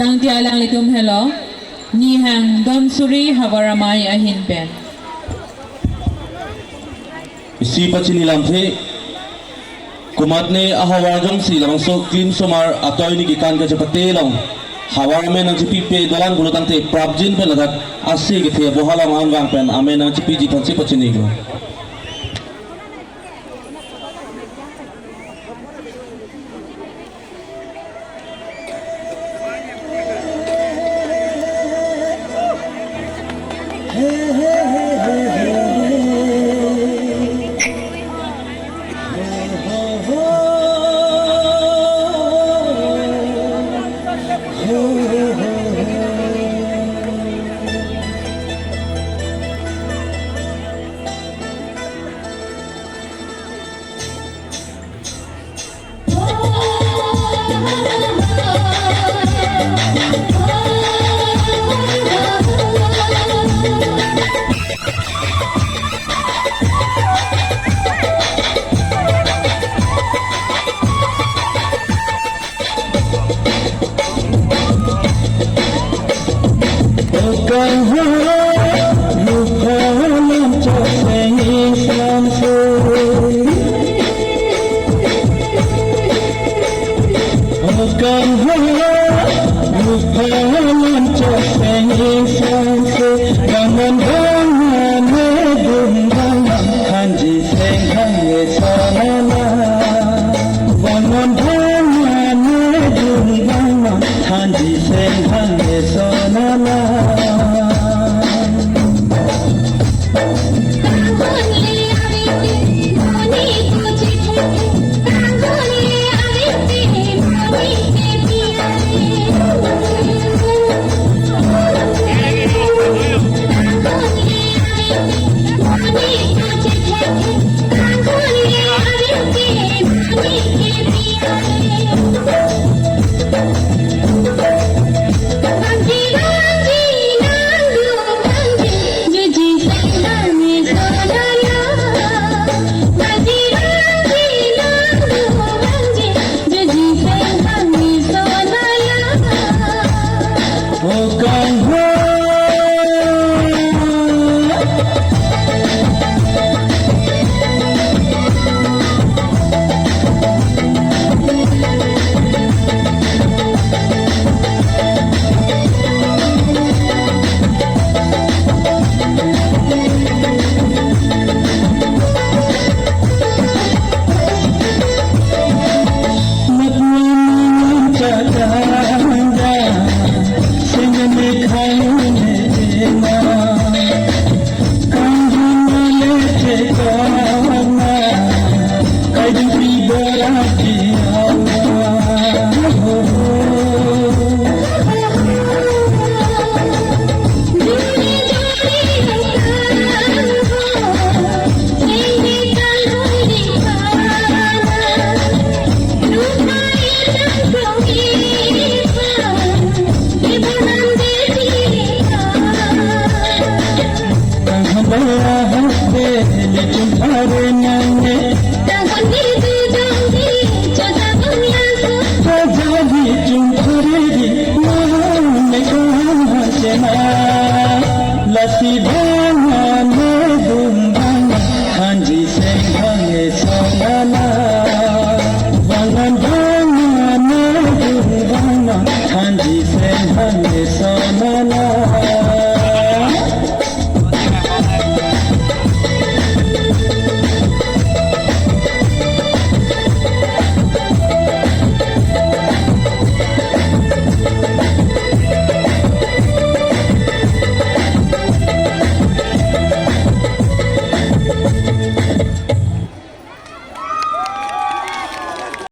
Tang ti alang litum hello. Ni hang dom suri hawaramai ahin pen. Isi pachini lamthe kumatne ahawajong silang so klim somar atoy ni gikan ka chapate long hawar men ang chipi pe dolan bulutang te prabjin pen ladat asi githe bohalam angwang pen amen ang chipi ji phansi pachini go Hanji sen hange sonala